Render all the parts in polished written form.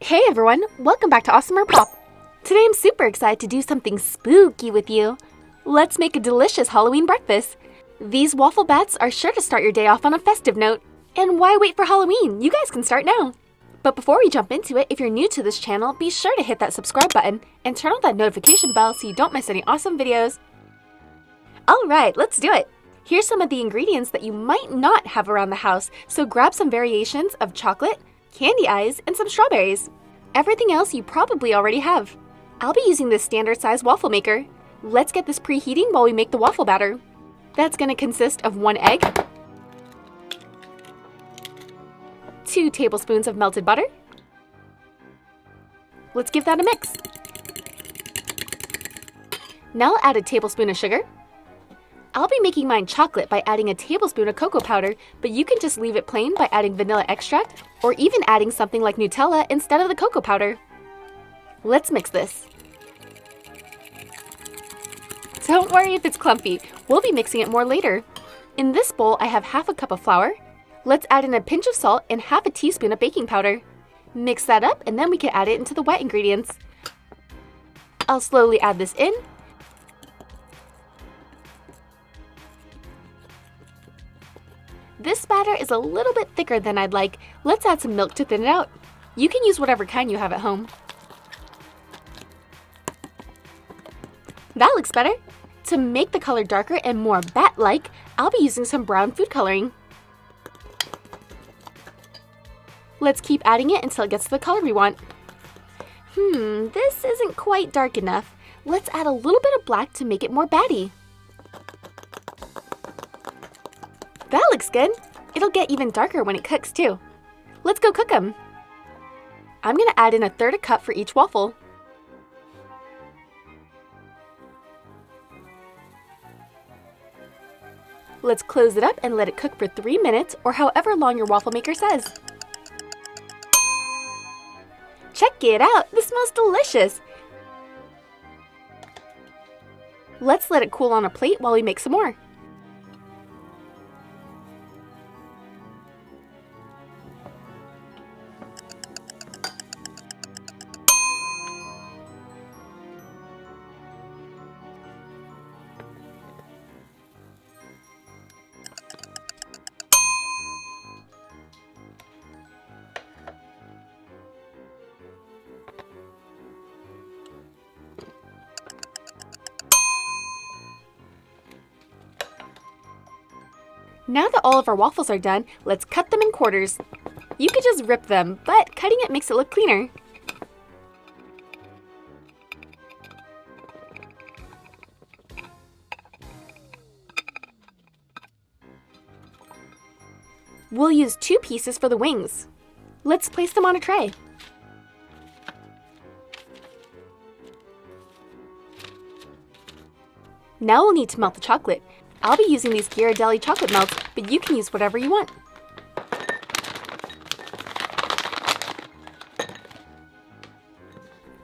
Hey everyone, welcome back to AWESMR Pop. Today I'm super excited to do something spooky with you. Let's make a delicious Halloween breakfast. These waffle bats are sure to start your day off on a festive note. And why wait for Halloween? You guys can start now. But before we jump into it, if you're new to this channel, be sure to hit that subscribe button and turn on that notification bell so you don't miss any awesome videos. Alright, let's do it. Here's some of the ingredients that you might not have around the house, so grab some variations of chocolate, candy eyes, and some strawberries. Everything else you probably already have. I'll be using this standard size waffle maker. Let's get this preheating while we make the waffle batter. That's going to consist of 1 egg, 2 tablespoons of melted butter. Let's give that a mix. Now I'll add a tablespoon of sugar. I'll be making mine chocolate by adding a tablespoon of cocoa powder, but you can just leave it plain by adding vanilla extract or even adding something like Nutella instead of the cocoa powder. Let's mix this. Don't worry if it's clumpy, we'll be mixing it more later. In this bowl, I have half a cup of flour. Let's add in a pinch of salt and half a teaspoon of baking powder. Mix that up and then we can add it into the wet ingredients. I'll slowly add this in. This batter is a little bit thicker than I'd like. Let's add some milk to thin it out. You can use whatever kind you have at home. That looks better. To make the color darker and more bat-like, I'll be using some brown food coloring. Let's keep adding it until it gets to the color we want. This isn't quite dark enough. Let's add a little bit of black to make it more batty. That looks good. It'll get even darker when it cooks too. Let's go cook them. I'm going to add in 1/3 cup for each waffle. Let's close it up and let it cook for 3 minutes or however long your waffle maker says. Check it out! This smells delicious! Let's let it cool on a plate while we make some more. Now that all of our waffles are done, let's cut them in quarters. You could just rip them, but cutting it makes it look cleaner. We'll use 2 pieces for the wings. Let's place them on a tray. Now we'll need to melt the chocolate. I'll be using these Ghirardelli chocolate melts, but you can use whatever you want.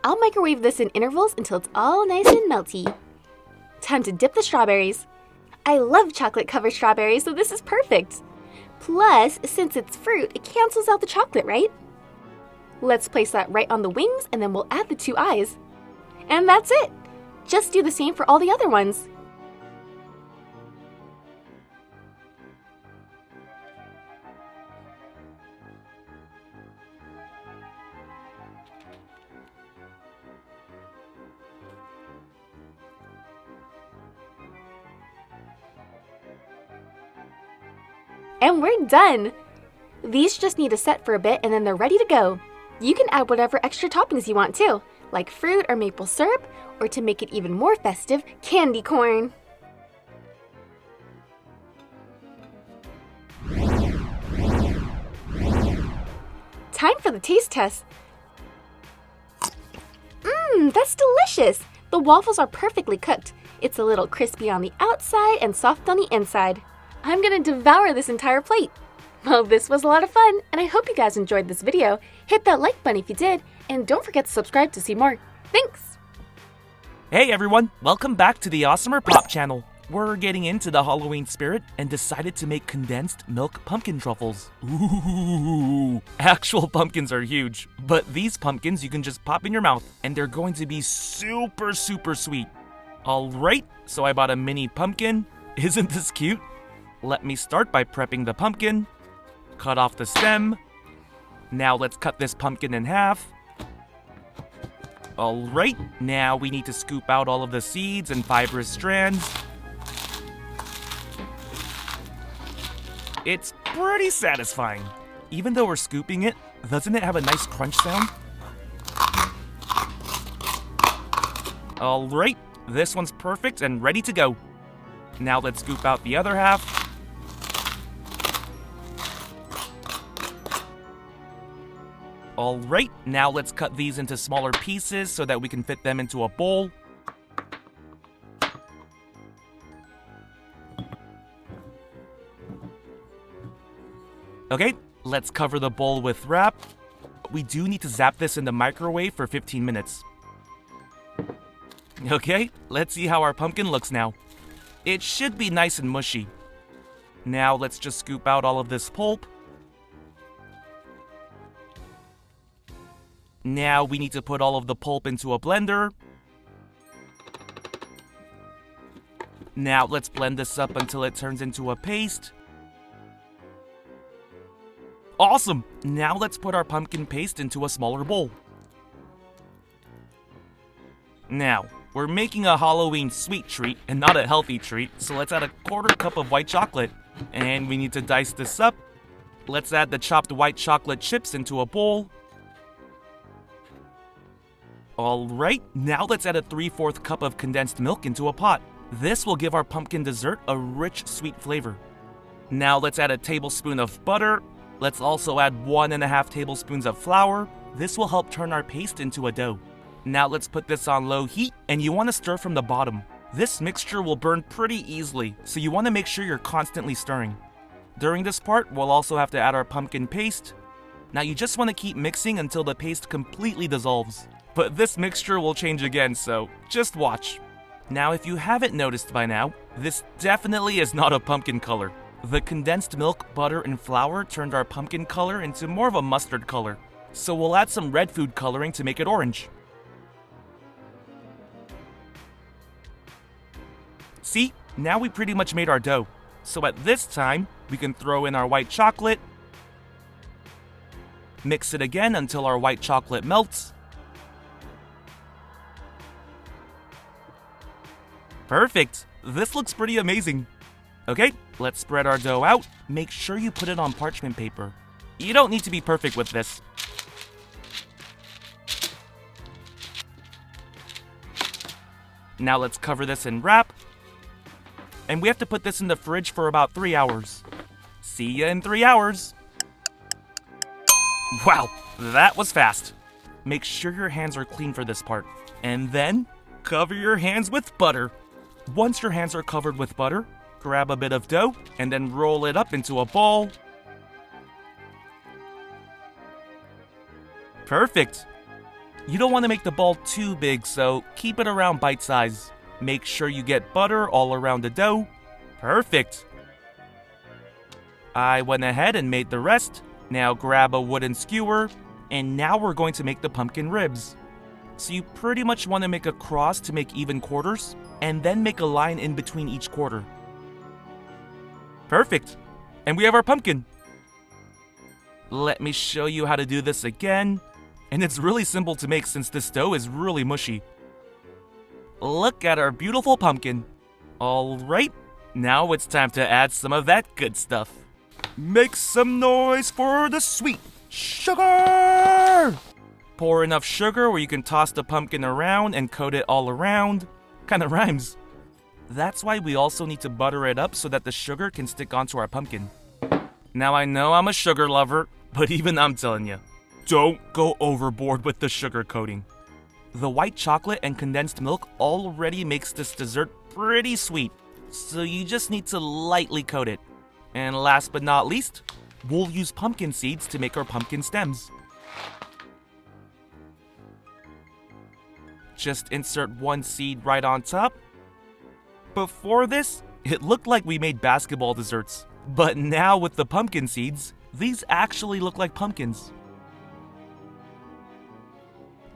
I'll microwave this in intervals until it's all nice and melty. Time to dip the strawberries. I love chocolate-covered strawberries, so this is perfect. Plus, since it's fruit, it cancels out the chocolate, right? Let's place that right on the wings, and then we'll add the 2 eyes. And that's it! Just do the same for all the other ones. And we're done! These just need to set for a bit and then they're ready to go. You can add whatever extra toppings you want too, like fruit or maple syrup, or to make it even more festive, candy corn. Time for the taste test. That's delicious! The waffles are perfectly cooked. It's a little crispy on the outside and soft on the inside. I'm gonna devour this entire plate. Well, this was a lot of fun, and I hope you guys enjoyed this video. Hit that like button if you did, and don't forget to subscribe to see more. Thanks! Hey everyone, welcome back to the AWESMR Pop channel. We're getting into the Halloween spirit and decided to make condensed milk pumpkin truffles. Ooh, actual pumpkins are huge, but these pumpkins you can just pop in your mouth and they're going to be super sweet. Alright, so I bought a mini pumpkin. Isn't this cute? Let me start by prepping the pumpkin. Cut off the stem. Now let's cut this pumpkin in half. Alright, now we need to scoop out all of the seeds and fibrous strands. It's pretty satisfying. Even though we're scooping it, doesn't it have a nice crunch sound? Alright, this one's perfect and ready to go. Now let's scoop out the other half. Alright, now let's cut these into smaller pieces so that we can fit them into a bowl. Okay, let's cover the bowl with wrap. We do need to zap this in the microwave for 15 minutes. Okay, let's see how our pumpkin looks now. It should be nice and mushy. Now let's just scoop out all of this pulp. Now we need to put all of the pulp into a blender. Now let's blend this up until it turns into a paste. Awesome! Now let's put our pumpkin paste into a smaller bowl. Now, we're making a Halloween sweet treat and not a healthy treat, so let's add a 1/4 cup of white chocolate. And we need to dice this up. Let's add the chopped white chocolate chips into a bowl. Alright, now let's add a 3/4 cup of condensed milk into a pot. This will give our pumpkin dessert a rich, sweet flavor. Now let's add a tablespoon of butter. Let's also add 1½ tablespoons of flour. This will help turn our paste into a dough. Now let's put this on low heat, and you want to stir from the bottom. This mixture will burn pretty easily, so you want to make sure you're constantly stirring. During this part, we'll also have to add our pumpkin paste. Now you just want to keep mixing until the paste completely dissolves. But this mixture will change again, so just watch. Now if you haven't noticed by now, this definitely is not a pumpkin color. The condensed milk, butter, and flour turned our pumpkin color into more of a mustard color. So we'll add some red food coloring to make it orange. See, now we pretty much made our dough. So at this time, we can throw in our white chocolate. Mix it again until our white chocolate melts. Perfect! This looks pretty amazing. Okay, let's spread our dough out. Make sure you put it on parchment paper. You don't need to be perfect with this. Now let's cover this in wrap. And we have to put this in the fridge for about 3 hours. See ya in 3 hours. Wow, that was fast. Make sure your hands are clean for this part. And then, cover your hands with butter. Once your hands are covered with butter, grab a bit of dough and then roll it up into a ball. Perfect! You don't want to make the ball too big, so keep it around bite size. Make sure you get butter all around the dough. Perfect! I went ahead and made the rest. Now grab a wooden skewer, and now we're going to make the pumpkin ribs. So you pretty much want to make a cross to make even quarters, and then make a line in between each quarter. Perfect! And we have our pumpkin! Let me show you how to do this again. And it's really simple to make since this dough is really mushy. Look at our beautiful pumpkin. Alright, now it's time to add some of that good stuff. Make some noise for the sweet sugar! Pour enough sugar where you can toss the pumpkin around and coat it all around. Kinda rhymes. That's why we also need to butter it up so that the sugar can stick onto our pumpkin. Now I know I'm a sugar lover, but even I'm telling you, don't go overboard with the sugar coating. The white chocolate and condensed milk already makes this dessert pretty sweet, so you just need to lightly coat it. And last but not least, we'll use pumpkin seeds to make our pumpkin stems. Just insert one seed right on top. Before this, it looked like we made basketball desserts. But now with the pumpkin seeds, these actually look like pumpkins.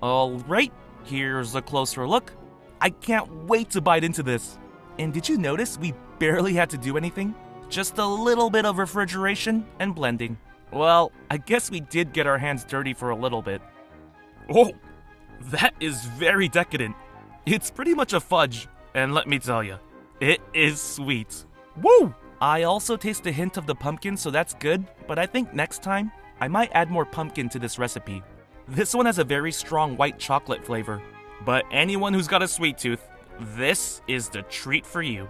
Alright, here's a closer look. I can't wait to bite into this. And did you notice we barely had to do anything? Just a little bit of refrigeration and blending. Well, I guess we did get our hands dirty for a little bit. Oh, that is very decadent. It's pretty much a fudge, and let me tell you, it is sweet. Woo! I also taste a hint of the pumpkin, so that's good, but I think next time, I might add more pumpkin to this recipe. This one has a very strong white chocolate flavor, but anyone who's got a sweet tooth, this is the treat for you.